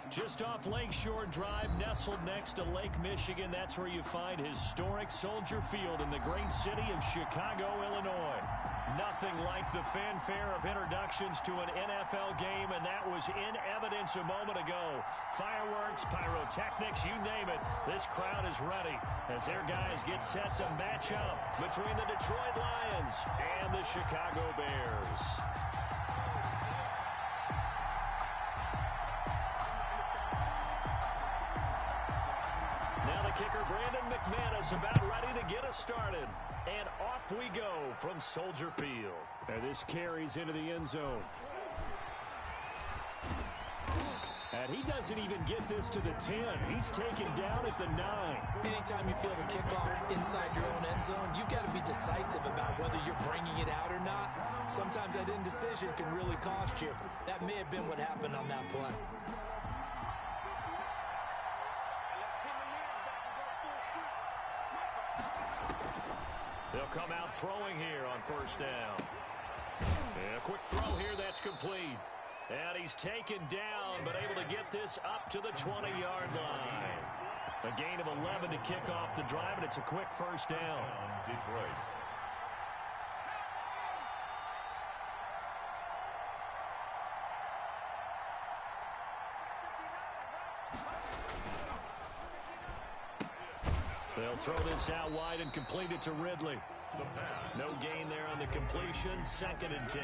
Just off Lakeshore Drive, nestled next to Lake Michigan, that's where you find historic Soldier Field in the great city of Chicago, Illinois. Nothing like the fanfare of introductions to an NFL game, and that was in evidence a moment ago. Fireworks, pyrotechnics, you name it. This crowd is ready as their guys get set to match up between the Detroit Lions and the Chicago Bears. Now the kicker, Brandon McManus, about ready to get us started. And off we go from Soldier Field. And this carries into the end zone. And he doesn't even get this to the 10. He's taken down at the 9. Anytime you feel the kickoff inside your own end zone, you've got to be decisive about whether you're bringing it out or not. Sometimes that indecision can really cost you. That may have been what happened on that play. They'll come out throwing here on first down. And a quick throw here, that's complete. And he's taken down, but able to get this up to the 20-yard line. A gain of 11 to kick off the drive, and it's a quick first down. Detroit. They'll throw this out wide and complete it to Ridley. No gain there on the completion, 2nd and 10.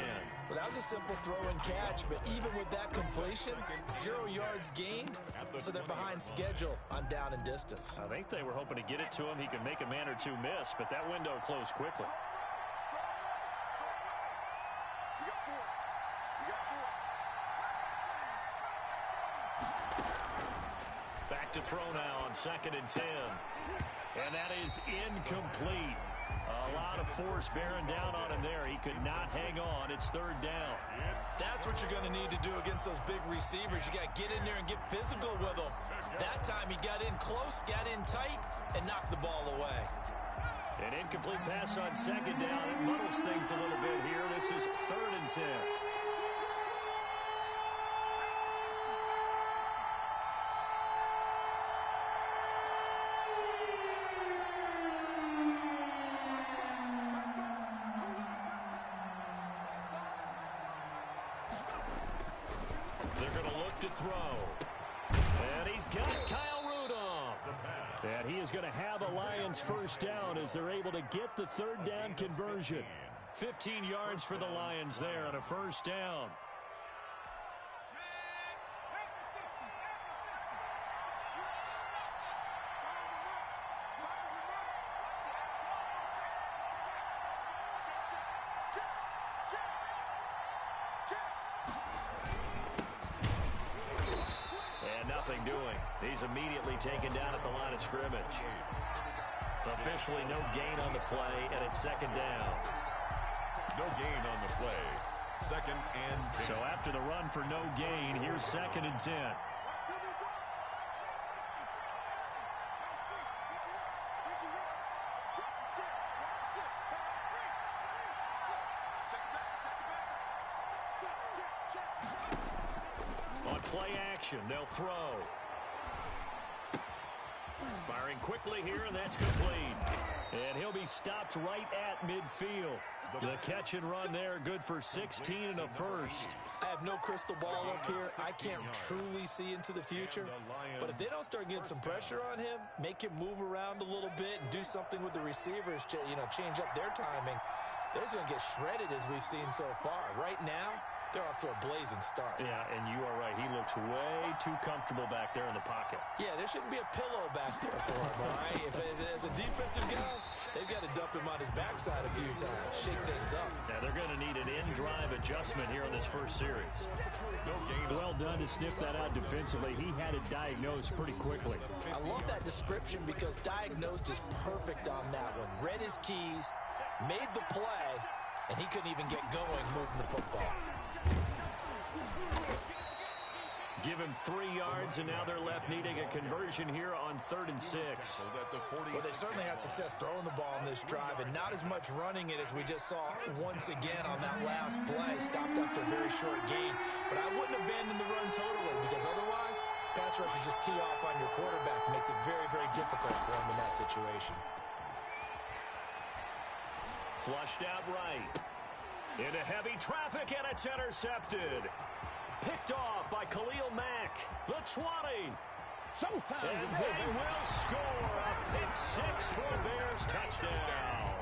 Well, that was a simple throw and catch, but even with that completion, 0 yards gained, so they're behind schedule on down and distance. I think they were hoping to get it to him. He could make a man or two miss, but that window closed quickly. Back to throw now on 2nd and 10. And that is incomplete. A lot of force bearing down on him there. He could not hang on. It's 3rd down. That's what you're going to need to do against those big receivers. You got to get in there and get physical with them. That time he got in close, got in tight, and knocked the ball away. An incomplete pass on 2nd down. It muddles things a little bit here. This is 3rd and 10. First down as they're able to get the 3rd down conversion. 15 yards for the Lions there on a first down. And nothing doing. He's immediately taken down at the line of scrimmage. Officially no gain on the play, and it's 2nd down. No gain on the play. 2nd and 10. So after the run for no gain, here's 2nd and 10. On play action, they'll throw. Firing quickly here, and that's complete. And he'll be stopped right at midfield. The catch and run there, good for 16 and a first. I have no crystal ball up here. I can't truly see into the future. But if they don't start getting some pressure on him, make him move around a little bit and do something with the receivers, change up their timing, they're just going to get shredded as we've seen so far. Right now, they're off to a blazing start. Yeah, and you are right. He looks way too comfortable back there in the pocket. Yeah, there shouldn't be a pillow back there for him, all right? If as a defensive guy, they've got to dump him on his backside a few times, shake things up. Now, they're going to need an in-drive adjustment here in this first series. Well done to sniff that out defensively. He had it diagnosed pretty quickly. I love that description because diagnosed is perfect on that one. Read his keys, made the play, and he couldn't even get going moving the football. Give him 3 yards, and now they're left needing a conversion here on 3rd and 6. Well, they certainly had success throwing the ball in this drive, and not as much running it as we just saw once again on that last play. Stopped after a very short gain. But I wouldn't abandon the run totally, because otherwise pass rushers just tee off on your quarterback. It makes it very, very difficult for him in that situation. Flushed out right. Into heavy traffic, and it's intercepted. Picked off by Khalil Mack. The 20. Showtime. And they will score a pick-6 for a Bears touchdown.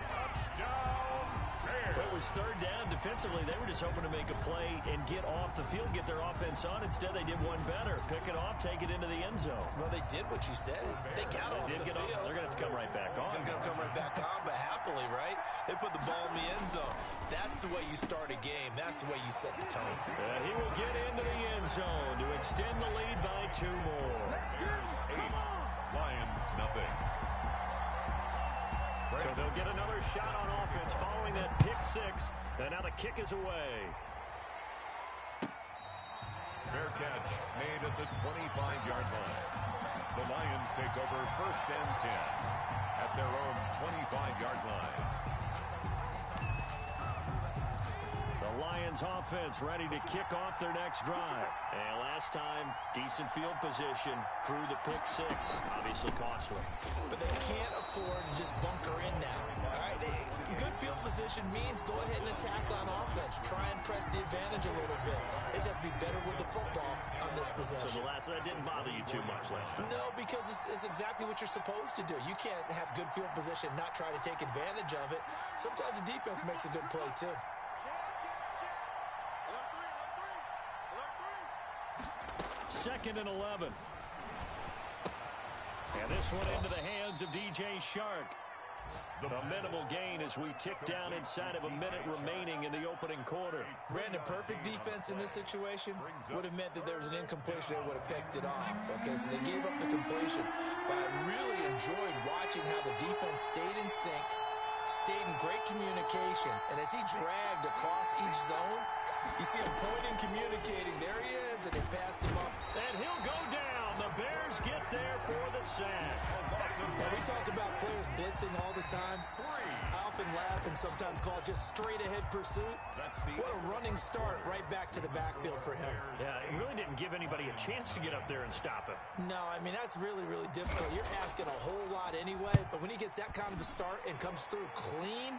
Touchdown, Bears. It was third down. Defensively, they were just hoping to make a play and get off the field, get their offense on. Instead, they did one better. Pick it off, take it into the end zone. Well, they did what you said. They got off the field. They're going to have to come right back on. They're going to come right back on, but happily, right? They put the ball in the end zone. That's the way you start a game. That's the way you set the tone. He will get into the end zone to extend the lead by 2 more. Bears 8, Lions nothing. So they'll get another shot on offense following that pick-6. And now the kick is away. Fair catch made at the 25-yard line. The Lions take over 1st and 10 at their own 25-yard line. The Lions offense ready to kick off their next drive. And last time, decent field position through the pick-6. Obviously costly. But they can't afford to just bunker in now. All right, good field position means go ahead and attack on offense. Try and press the advantage a little bit. They just have to be better with the football on this possession. So that didn't bother you too much last time? No, because it's exactly what you're supposed to do. You can't have good field position, not try to take advantage of it. Sometimes the defense makes a good play, too. Second and 11. And this one into the hands of DJ Shark. A minimal gain as we tick down inside of a minute remaining in the opening quarter. Brandon, perfect defense in this situation would have meant that there was an incompletion that would have picked it off. Okay, so they gave up the completion. But I really enjoyed watching how the defense stayed in sync, stayed in great communication. And as he dragged across each zone, you see him pointing, communicating. There he is, and they passed him up. And he'll go down. The Bears get there for the sack. Now, we talk about players blitzing all the time. I often laugh and sometimes call it just straight-ahead pursuit. What a running start right back to the backfield for him. Yeah, it really didn't give anybody a chance to get up there and stop him. No, I mean, that's really, really difficult. You're asking a whole lot anyway, but when he gets that kind of a start and comes through clean,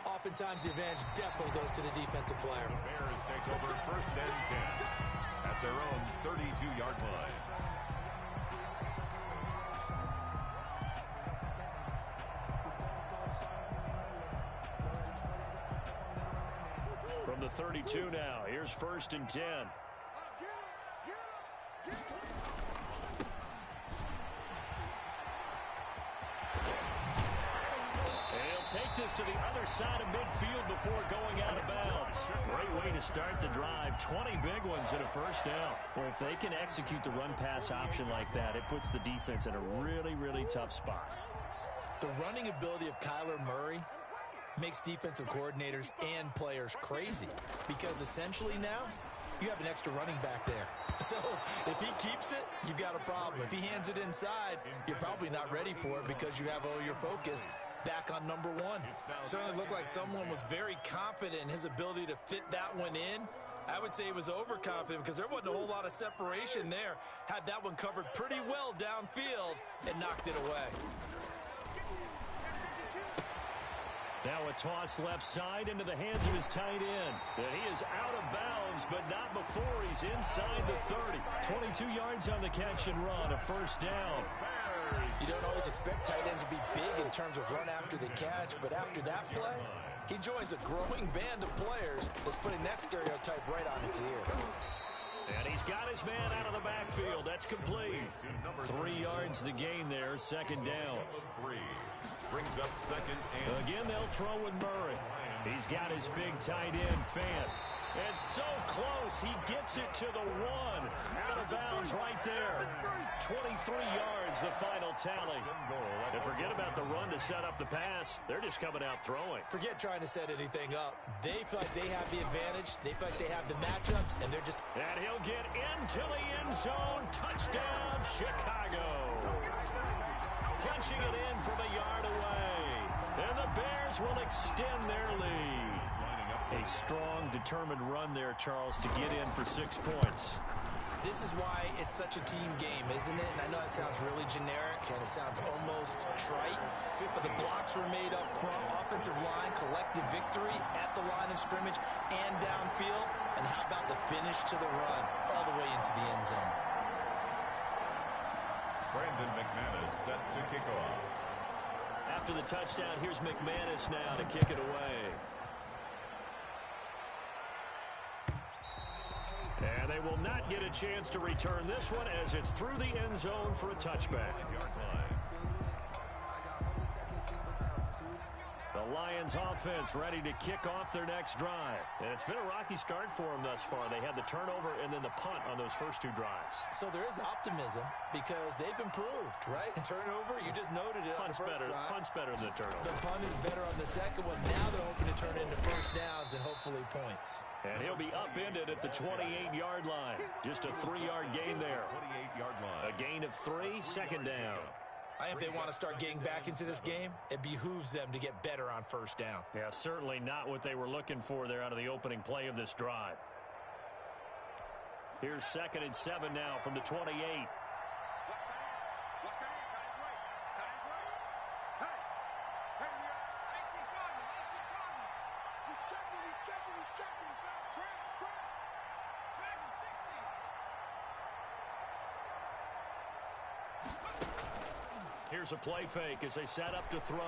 oftentimes the advantage definitely goes to the defensive player. The Bears take over 1st and 10 at their own 32-yard line. From the 32 now, here's 1st and 10. Take this to the other side of midfield before going out of bounds. Great way to start the drive. 20 big ones and a 1st down. Well, if they can execute the run-pass option like that, it puts the defense in a really, really tough spot. The running ability of Kyler Murray makes defensive coordinators and players crazy because essentially now you have an extra running back there. So if he keeps it, you've got a problem. If he hands it inside, you're probably not ready for it because you have all your focus back on number 1. Certainly looked like someone was very confident in his ability to fit that one in. I would say he was overconfident because there wasn't a whole lot of separation there. Had that one covered pretty well downfield and knocked it away. Now a toss left side into the hands of his tight end. And he is out of bounds, but not before he's inside the 30. 22 yards on the catch and run, a 1st down. You don't always expect tight ends to be big in terms of run after the catch, but after that play, he joins a growing band of players that's putting that stereotype right on its ear. And he's got his man out of the backfield. That's complete. 3 yards the gain there, 2nd down. 3 brings up 2nd and... Again, they'll throw with Murray. He's got his big tight end, Fant. And so close, he gets it to the 1. Out of bounds right there. 23 yards, the final tally. And forget about the run to set up the pass. They're just coming out throwing. Forget trying to set anything up. They feel like they have the advantage. They feel like they have the matchups, and they're just... And he'll get into the end zone. Touchdown, Chicago. Punching it in from a yard away. And the Bears will extend their lead. A strong, determined run there, Charles, to get in for 6 points. this is why it's such a team game, isn't it? And I know it sounds really generic and it sounds almost trite, but the blocks were made up front, offensive line, collective victory at the line of scrimmage and downfield. And how about the finish to the run all the way into the end zone? Brandon McManus set to kick off. After the touchdown, here's McManus now to kick it away. And they will not get a chance to return this one as it's through the end zone for a touchback. The Lions offense ready to kick off their next drive. And it's been a rocky start for them thus far. They had the turnover and then the punt on those first two drives. So there is optimism because they've improved, right? Turnover, you just noted it. Punt's better than the turnover. The punt is better on the second one. Now they're hoping to turn it into first downs and hopefully points. And he'll be upended at the 28-yard line. Just a 3-yard gain there. 28-yard line. A gain of 3, second down. If they want to start getting back into this game, it behooves them to get better on first down. Yeah, certainly not what they were looking for there out of the opening play of this drive. Here's 2nd and 7 now from the 28. Here's a play fake as they set up to throw.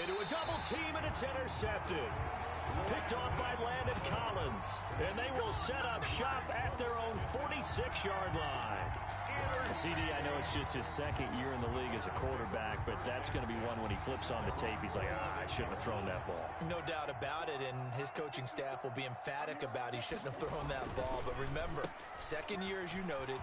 Into a double team, and it's intercepted. Picked off by Landon Collins. And they will set up shop at their own 46-yard line. CD, I know it's just his second year in the league as a quarterback, but that's going to be one when he flips on the tape. He's like, I shouldn't have thrown that ball. No doubt about it, and his coaching staff will be emphatic about he shouldn't have thrown that ball. But remember, second year, as you noted,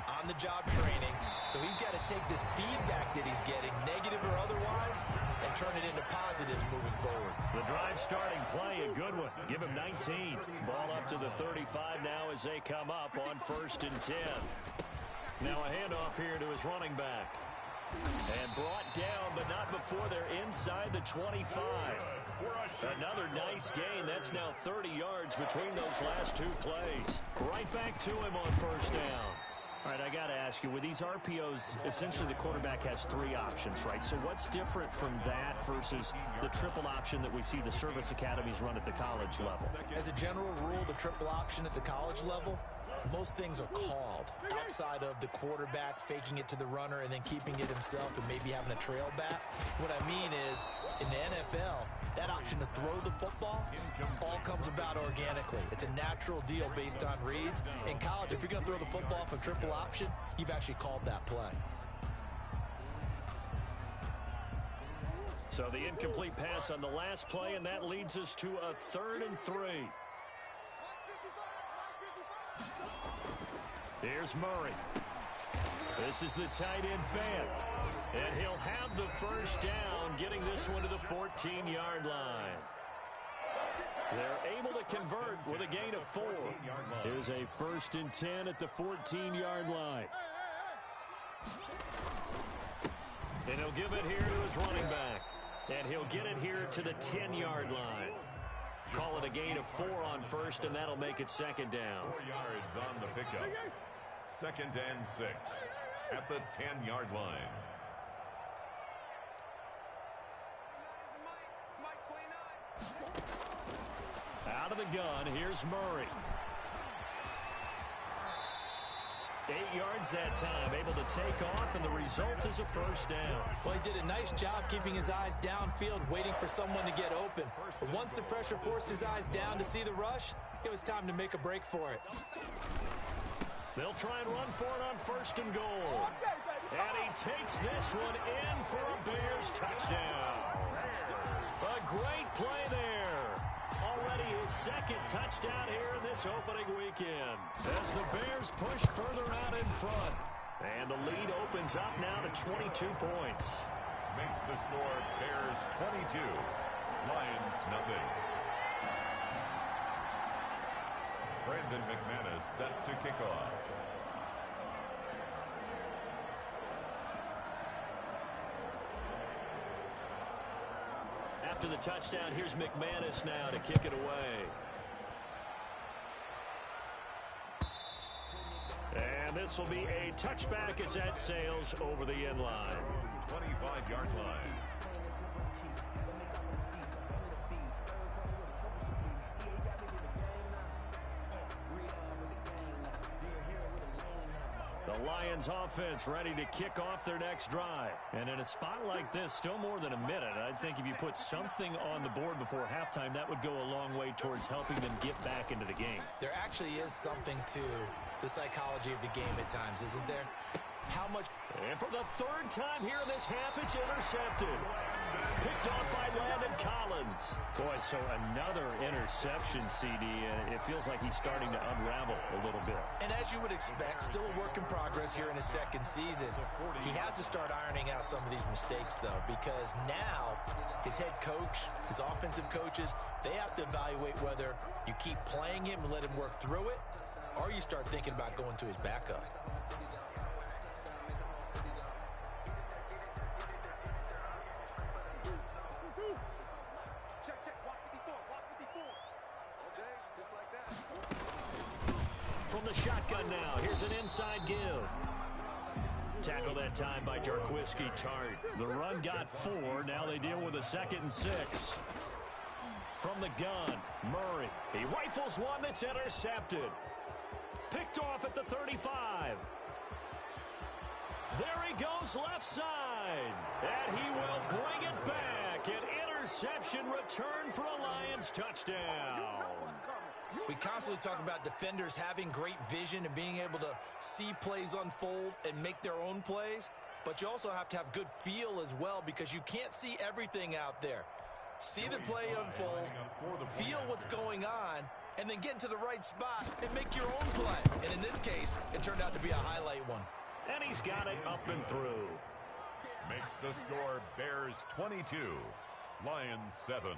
on-the-job training, so he's got to take this feedback that he's getting, negative or otherwise, and turn it into positives moving forward. The drive starting play, a good one. Give him 19. Ball up to the 35 now as they come up on 1st and 10. Now a handoff here to his running back. And brought down, but not before they're inside the 25. Another nice gain. That's now 30 yards between those last two plays. Right back to him on 1st down. All right, I got to ask you, with these RPOs, essentially the quarterback has 3 options, right? So what's different from that versus the triple option that we see the service academies run at the college level? As a general rule, the triple option at the college level, most things are called outside of the quarterback faking it to the runner and then keeping it himself and maybe having a trail back. What I mean is, in the NFL, that option to throw the football all comes about organically. It's a natural deal based on reads. In college, if you're going to throw the football for triple option, you've actually called that play. So the incomplete pass on the last play, and that leads us to a 3rd and 3. Here's Murray. This is the tight end fan. And he'll have the first down, getting this one to the 14-yard line. They're able to convert with a gain of 4. Here's a 1st and 10 at the 14-yard line. And he'll give it here to his running back. And he'll get it here to the 10-yard line. Call it a gain of 4 on 1st, and that'll make it 2nd down. 4 yards on the pickup. 2nd and 6 at the 10-yard line. Out of the gun, here's Murray. 8 yards that time, able to take off, and the result is a 1st down. Well, he did a nice job keeping his eyes downfield, waiting for someone to get open. But once the pressure forced his eyes down to see the rush, it was time to make a break for it. They'll try and run for it on 1st and goal. And he takes this one in for a Bears touchdown. A great play there. Already his 2nd touchdown here in this opening weekend. As the Bears push further out in front. And the lead opens up now to 22 points. Makes the score Bears 22, Lions nothing. Brandon McManus set to kick off. After the touchdown, here's McManus now to kick it away. And this will be a touchback as that sails over the end line. 25-yard line. The Lions offense ready to kick off their next drive. And in a spot like this, still more than a minute, I think if you put something on the board before halftime, that would go a long way towards helping them get back into the game. There actually is something to the psychology of the game at times, isn't there? How much... And for the third time here in this half, it's intercepted. Picked off by Landon Collins. Boy, so another interception, CD. It feels like he's starting to unravel a little bit. And as you would expect, still a work in progress here in his second season. He has to start ironing out some of these mistakes, though, because now his head coach, his offensive coaches, they have to evaluate whether you keep playing him and let him work through it, or you start thinking about going to his backup. From the shotgun now, here's an inside give. Tackle that time by Jarquiski Tart. The run got 4. Now they deal with a 2nd and 6. From the gun, Murray. He rifles one that's intercepted. Picked off at the 35. There he goes left side. And he will bring it back. An interception return for a Lions touchdown. We constantly talk about defenders having great vision and being able to see plays unfold and make their own plays, but you also have to have good feel as well because you can't see everything out there. See the play unfold, feel what's going on, and then get into the right spot and make your own play. And in this case, it turned out to be a highlight one. And he's got it up and through. Makes the score Bears 22, Lions 7.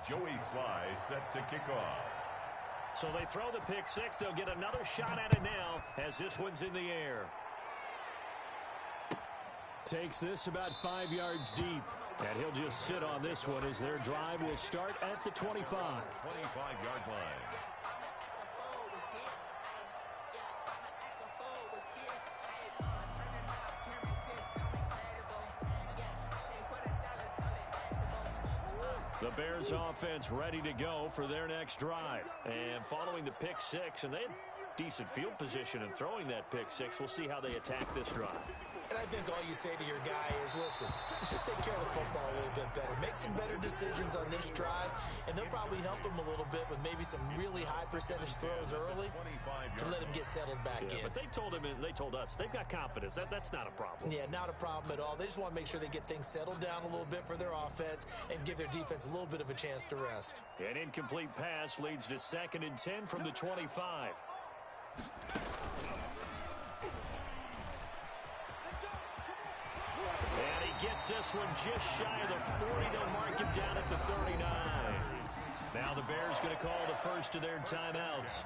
Joey Sly set to kick off. So they throw the pick 6. They'll get another shot at it now as this one's in the air. Takes this about 5 yards deep. And he'll just sit on this one as their drive will start at the 25. 25-yard line. The Bears offense ready to go for their next drive. And following the pick 6, and they had decent field position in throwing that pick 6. We'll see how they attack this drive. And I think all you say to your guy is, listen, let's just take care of the football a little bit better. Make some better decisions on this drive, and they'll probably help him a little bit with maybe some really high percentage throws early to let him get settled back in. But they told him, and they told us, they've got confidence. That's not a problem. Yeah, not a problem at all. They just want to make sure they get things settled down a little bit for their offense and give their defense a little bit of a chance to rest. An incomplete pass leads to 2nd and 10 from the 25. And he gets this one just shy of the 40. They'll mark him down at the 39. Now the Bears going to call the first of their timeouts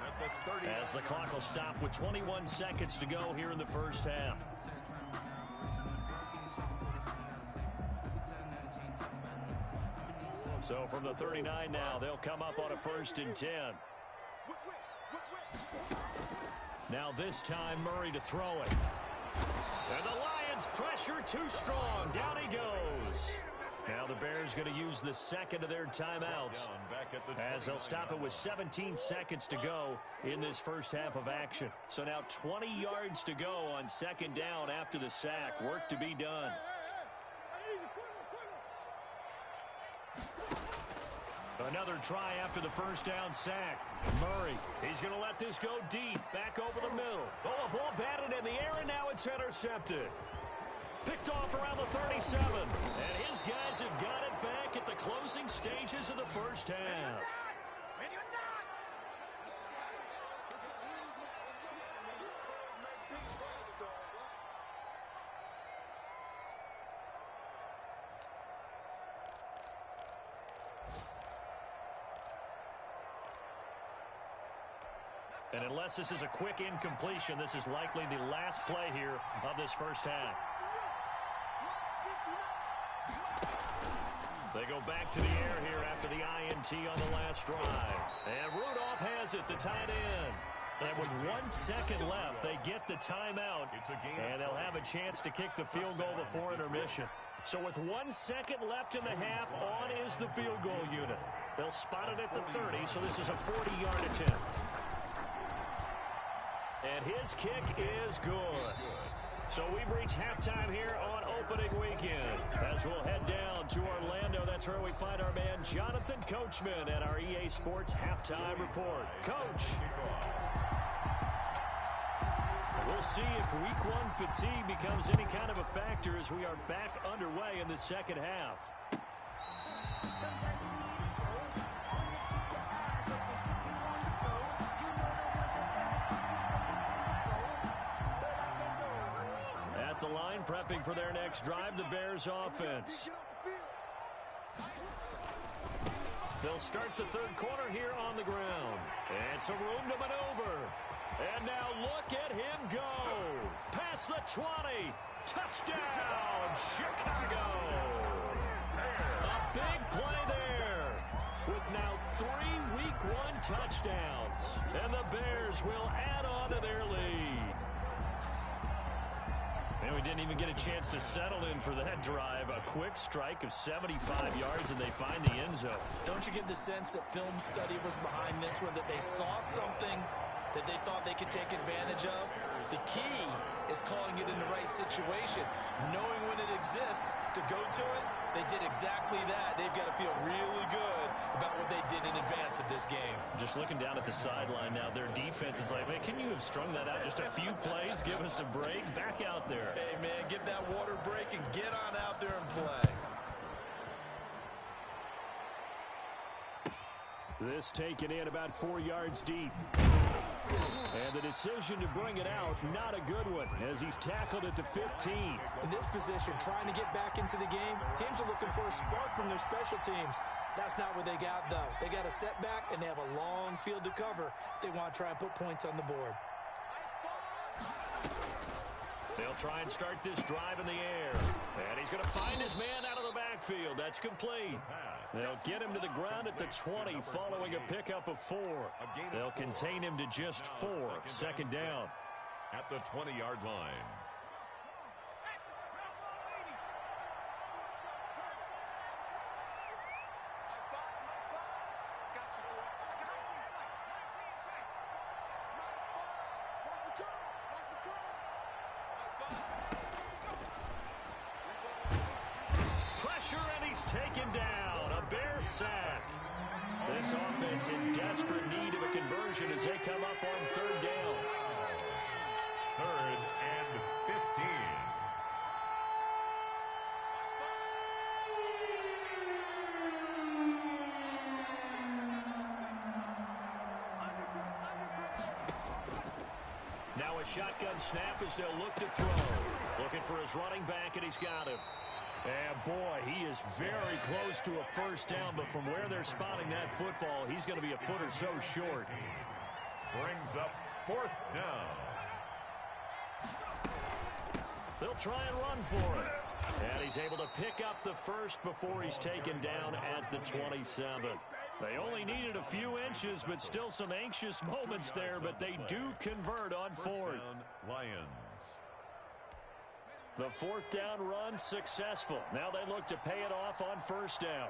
as the clock will stop with 21 seconds to go here in the first half. So from the 39 now, they'll come up on a 1st and 10. Now this time, Murray to throw it. And the Lions pressure too strong. Down he goes. Now the Bears going to use the 2nd of their timeouts as they'll stop it with 17 seconds to go in this first half of action. So now 20 yards to go on 2nd down after the sack. Work to be done. Another try after the first down sack. Murray, he's going to let this go deep. Back over the middle. Oh, a ball batted in the air, and now it's intercepted. Picked off around the 37. And his guys have got it back at the closing stages of the first half. And unless this is a quick incompletion, this is likely the last play here of this first half. They go back to the air here after the INT on the last drive. And Rudolph has it, the tight end. And with 1 second left, they get the timeout, and they'll have a chance to kick the field goal before intermission. So with 1 second left in the half, on is the field goal unit. They'll spot it at the 30, so this is a 40-yard attempt. And his kick is good. So we've reached halftime here on opening weekend. As we'll head down to Orlando, that's where we find our man Jonathan Coachman at our EA Sports Halftime Report. Coach. We'll see if week 1 fatigue becomes any kind of a factor as we are back underway in the second half. At the line, prepping for their next drive, the Bears offense. They'll start the third quarter here on the ground. And some room to maneuver. And now look at him go. Past the 20. Touchdown, Chicago. A big play there. With now 3 week 1 touchdowns. And the Bears will add on to their lead. And we didn't even get a chance to settle in for that drive. A quick strike of 75 yards, and they find the end zone. Don't you get the sense that film study was behind this one, that they saw something that they thought they could take advantage of? The key is calling it in the right situation, knowing when it exists to go to it. They did exactly that. They've got to feel really good about what they did in advance of this game. Just looking down at the sideline now, their defense is like, man, can you have strung that out just a few plays? Give us a break. Back out there. Hey, man, give that water break and get on out there and play. This taken in about 4 yards deep. And the decision to bring it out, not a good one, as he's tackled at the 15. In this position, trying to get back into the game, teams are looking for a spark from their special teams. That's not what they got, though. They got a setback, and they have a long field to cover if they want to try and put points on the board. They'll try and start this drive in the air. And he's going to find his man out of the backfield. That's complete. They'll get him to the ground at the 20 following a pickup of 4. They'll contain him to just 4. Second down. At the 20-yard line. And he's taken down. A Bear sack. This offense in desperate need of a conversion as they come up on third down. 3rd and 15. Now a shotgun snap as they'll look to throw. Looking for his running back, and he's got him. And boy, he is very close to a first down, but from where they're spotting that football, he's going to be a foot or so short. Brings up 4th down. They'll try and run for it. And he's able to pick up the first before he's taken down at the 27. They only needed a few inches, but still some anxious moments there, but they do convert on 4th. Lions. The 4th down run successful. Now they look to pay it off on first down.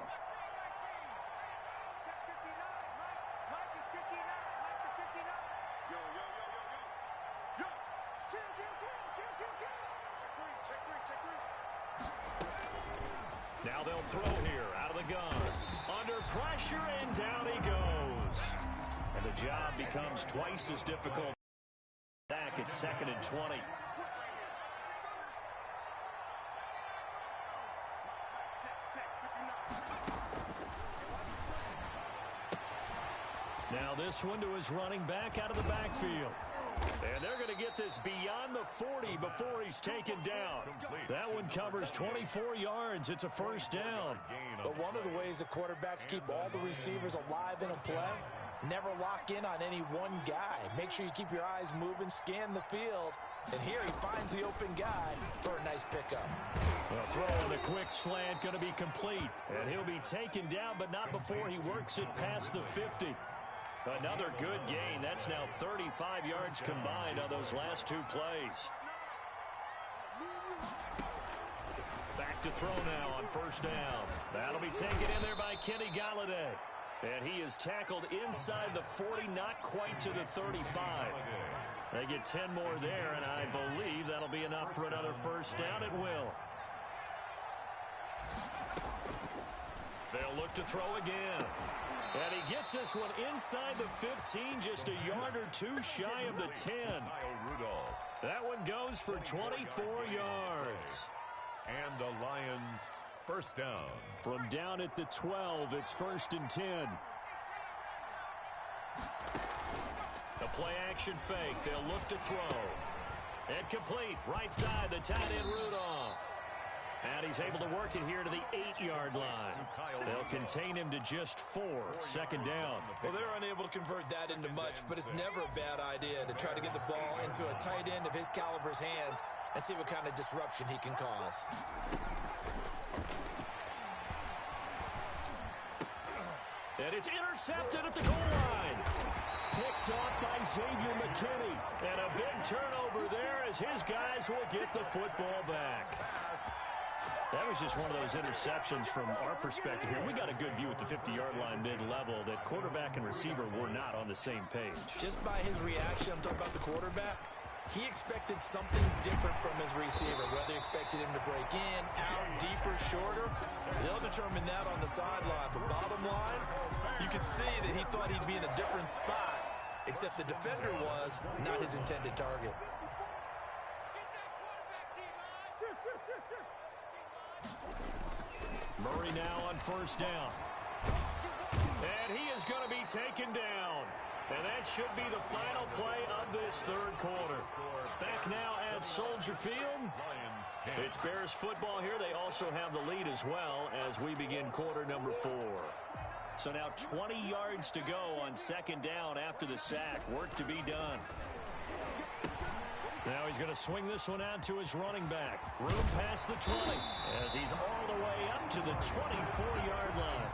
Now they'll throw here out of the gun. Under pressure, and down he goes. And the job becomes twice as difficult. Back at 2nd and 20. Now this one to his running back out of the backfield. And they're going to get this beyond the 40 before he's taken down. That one covers 24 yards. It's a first down. But one of the ways the quarterbacks keep all the receivers alive in a play, never lock in on any one guy. Make sure you keep your eyes moving, scan the field. And here he finds the open guy for a nice pickup. A throw on a quick slant going to be complete. And he'll be taken down, but not before he works it past the 50. Another good gain. That's now 35 yards combined on those last two plays. Back to throw now on first down. That'll be taken in there by Kenny Galladay. And he is tackled inside the 40, not quite to the 35. They get 10 more there, and I believe that'll be enough for another first down. It will. They'll look to throw again. And he gets this one inside the 15, just a yard or two shy of the 10. That one goes for 24 yards. And the Lions first down. From down at the 12, it's 1st and 10. The play action fake. They'll look to throw. And complete. Right side, the tight end Rudolph. And he's able to work it here to the 8-yard line. They'll contain him to just 4. Second down. Well, they're unable to convert that into much, but it's never a bad idea to try to get the ball into a tight end of his caliber's hands and see what kind of disruption he can cause. And it's intercepted at the goal line. Picked off by Xavier McKinney. And a big turnover there as his guys will get the football back. That was just one of those interceptions from our perspective here. We got a good view at the 50-yard line mid-level that quarterback and receiver were not on the same page. Just by his reaction, I'm talking about the quarterback, he expected something different from his receiver. Whether he expected him to break in, out, deeper, shorter, they'll determine that on the sideline. But bottom line, you could see that he thought he'd be in a different spot, except the defender was not his intended target. Murray now on first down. And he is going to be taken down. And that should be the final play of this third quarter. Back now at Soldier Field. It's Bears football here. They also have the lead as well as we begin quarter number 4. So now 20 yards to go on second down after the sack. Work to be done. Now he's going to swing this one out to his running back. Room past the 20 as he's all the way up to the 24-yard line.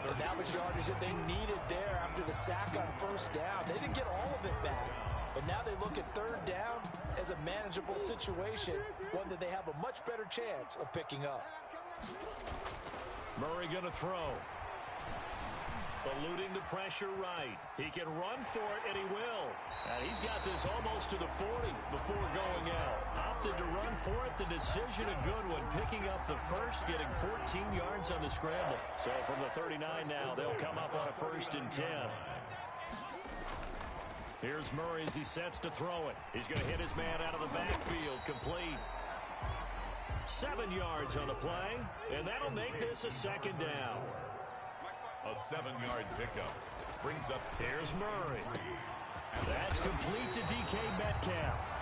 And that was yardage that they needed there after the sack on first down. They didn't get all of it back, but now they look at third down as a manageable situation, one that they have a much better chance of picking up. Murray going to throw. Eluding the pressure right. He can run for it, and he will. And he's got this almost to the 40 before going out. Opted to run for it. The decision a good one. Picking up the first, getting 14 yards on the scramble. So from the 39 now, they'll come up on a 1st and 10. Here's Murray as he sets to throw it. He's going to hit his man out of the backfield. Complete. 7 yards on the play, and that'll make this a second down. A 7-yard pickup brings up. Here's Murray. That's complete to DK Metcalf.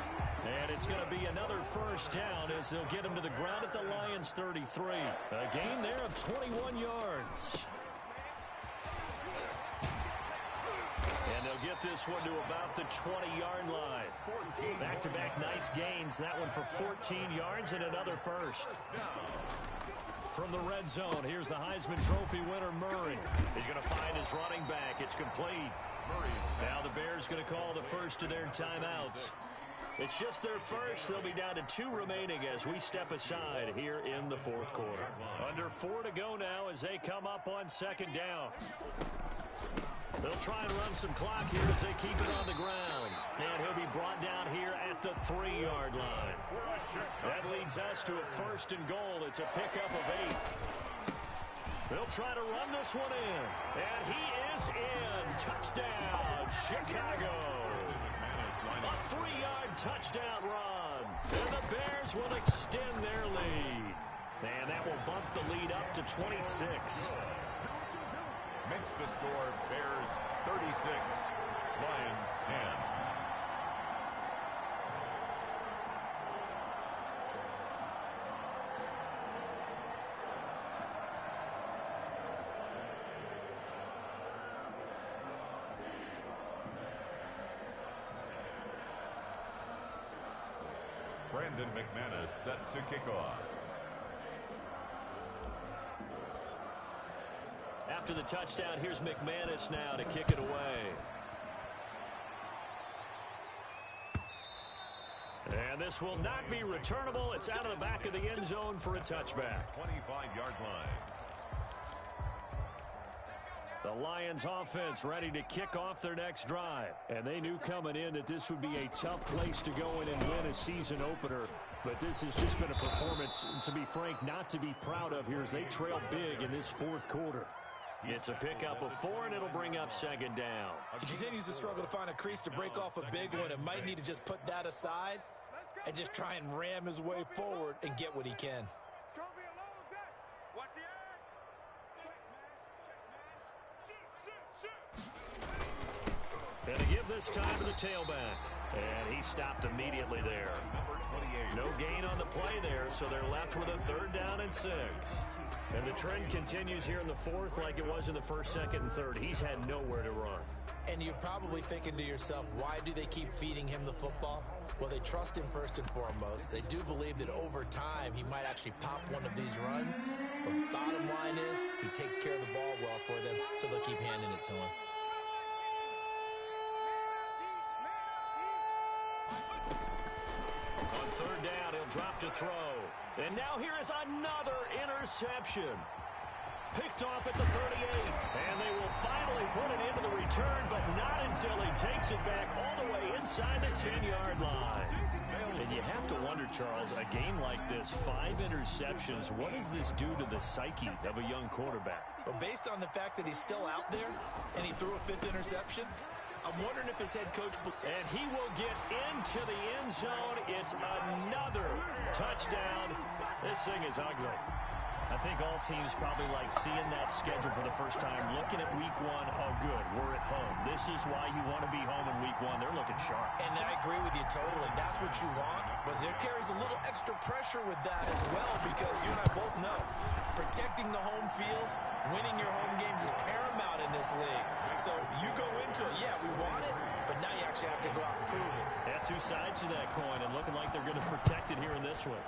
And it's going to be another first down as they'll get him to the ground at the Lions 33. A gain there of 21 yards. And they'll get this one to about the 20-yard line. Back-to-back nice gains. That one for 14 yards and another first. From the red zone, here's the Heisman Trophy winner, Murray. He's going to find his running back. It's complete. Now the Bears going to call the first of their timeouts. It's just their first. They'll be down to 2 remaining as we step aside here in the fourth quarter. Under 4 to go now as they come up on second down. They'll try and run some clock here as they keep it on the ground. And he'll be brought down here at the 3-yard line. That leads us to a 1st and goal. It's a pickup of 8. They'll try to run this one in. And he is in. Touchdown, Chicago. A 3-yard touchdown run. And the Bears will extend their lead. And that will bump the lead up to 26. Makes the score Bears 36, Lions 10. Brandon McManus set to kick off. after the touchdown. Here's McManus now to kick it away. And this will not be returnable. It's out of the back of the end zone for a touchback. 25-yard line. The Lions offense ready to kick off their next drive. And they knew coming in that this would be a tough place to go in and win a season opener. But this has just been a performance, to be frank, not to be proud of here as they trail big in this fourth quarter. It's a pickup of 4, and it'll bring up second down. He continues to struggle to find a crease to break off a big one and might need to just put that aside and just try and ram his way forward and get what he can. It's going to be a long day. Watch the edge. And to give this time to the tailback. And he stopped immediately there. No gain on the play there, so they're left with a 3rd down and 6. And the trend continues here in the fourth like it was in the first, second, and third. He's had nowhere to run. And you're probably thinking to yourself, why do they keep feeding him the football? Well, they trust him first and foremost. They do believe that over time he might actually pop one of these runs. But bottom line is he takes care of the ball well for them, so they'll keep handing it to him. On 3rd down, he'll drop to throw. And now here is another interception. Picked off at the 38. And they will finally put it into the return, but not until he takes it back all the way inside the 10-yard line. And you have to wonder, Charles, a game like this, 5 interceptions, what does this do to the psyche of a young quarterback? But based on the fact that he's still out there and he threw a 5th interception, I'm wondering if his head coach... And he will get into the end zone. It's another touchdown. This thing is ugly. I think all teams probably like seeing that schedule for the first time, looking at week 1. Oh, good, we're at home. This is why you want to be home in week 1. They're looking sharp. And I agree with you totally. That's what you want. But there carries a little extra pressure with that as well, because you and I both know protecting the home field, winning your home games is paramount in this league. So you go into it, yeah, we want it, but now you actually have to go out and prove it. Yeah, 2 sides to that coin, and looking like they're going to protect it here in this one.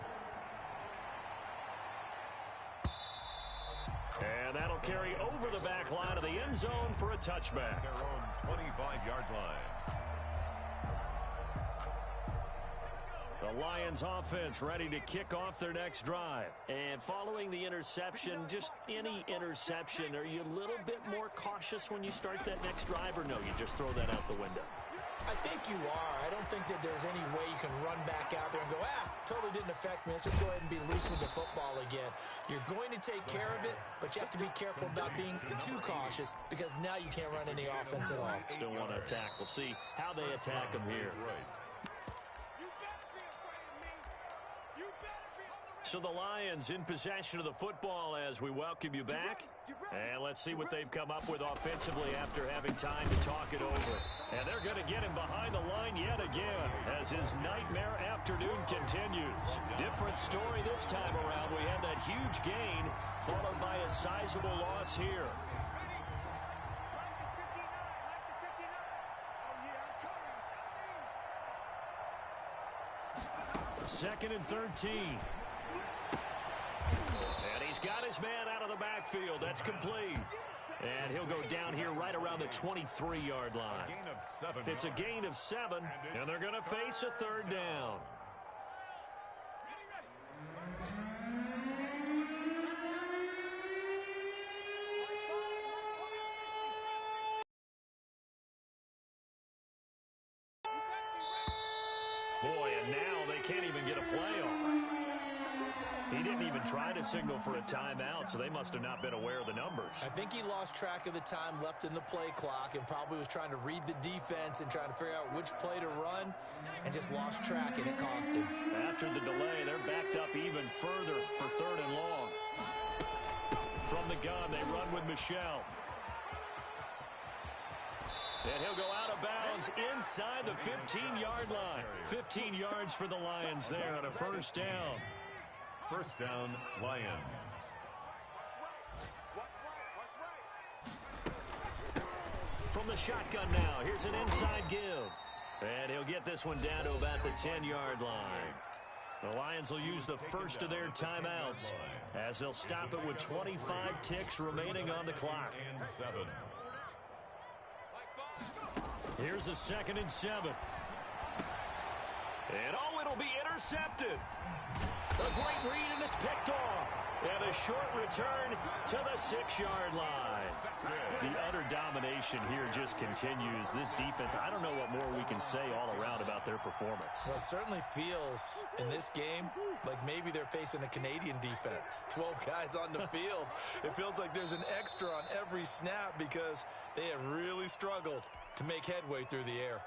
And that'll carry over the back line of the end zone for a touchback. Their own 25-yard line. The Lions offense ready to kick off their next drive. And following the interception, just any interception, are you a little bit more cautious when you start that next drive, or no, you just throw that out the window? I think you are. I don't think that there's any way you can run back out there and go, totally didn't affect me. Let's just go ahead and be loose with the football again. You're going to take care of it, but you have to be careful about being too cautious, because now you can't run any offense at all. Still want to attack. We'll see how they attack them here. So the Lions in possession of the football as we welcome you back. And let's see what they've come up with offensively after having time to talk it over. And they're going to get him behind the line yet again as his nightmare afternoon continues. Different story this time around. We had that huge gain followed by a sizable loss here. 2nd and 13. And he's got his man out of the backfield. That's complete. And he'll go down here right around the 23-yard line. It's a gain of 7, and they're going to face a 3rd down. Boy, and now they can't even get a play off. He didn't even try to signal for a timeout, so they must have not been aware of the numbers. I think he lost track of the time left in the play clock and probably was trying to read the defense and trying to figure out which play to run, and just lost track, and it cost him. After the delay, they're backed up even further for 3rd and long. From the gun, they run with Michel. And he'll go out of bounds inside the 15-yard line. 15 yards for the Lions there on a 1st down. 1st down, Lions. From the shotgun now, here's an inside give. And he'll get this one down to about the 10-yard line. The Lions will use the first of their timeouts as they'll stop it with 25 ticks remaining on the clock. And 7. Here's a 2nd and 7. And it'll be intercepted. A great read, and it's picked off. And a short return to the 6-yard line. The utter domination here just continues. This defense, I don't know what more we can say all around about their performance. Well, it certainly feels in this game like maybe they're facing a Canadian defense. 12 guys on the field. It feels like there's an extra on every snap because they have really struggled to make headway through the air.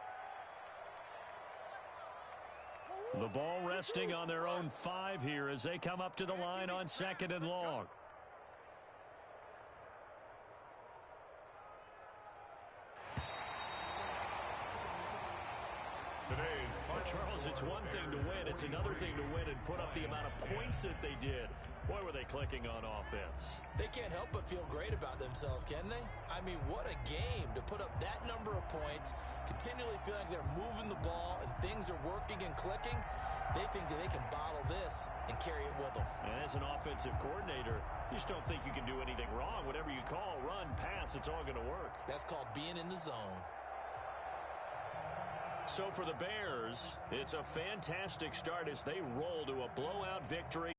The ball resting on their own 5 here as they come up to the line on 2nd and long. Charles, it's one thing to win. It's another thing to win and put up the amount of points that they did. Boy, were they clicking on offense. They can't help but feel great about themselves, can they? I mean, what a game to put up that number of points, continually feeling like they're moving the ball and things are working and clicking. They think that they can bottle this and carry it with them. And as an offensive coordinator, you just don't think you can do anything wrong. Whatever you call, run, pass, it's all going to work. That's called being in the zone. So for the Bears, it's a fantastic start as they roll to a blowout victory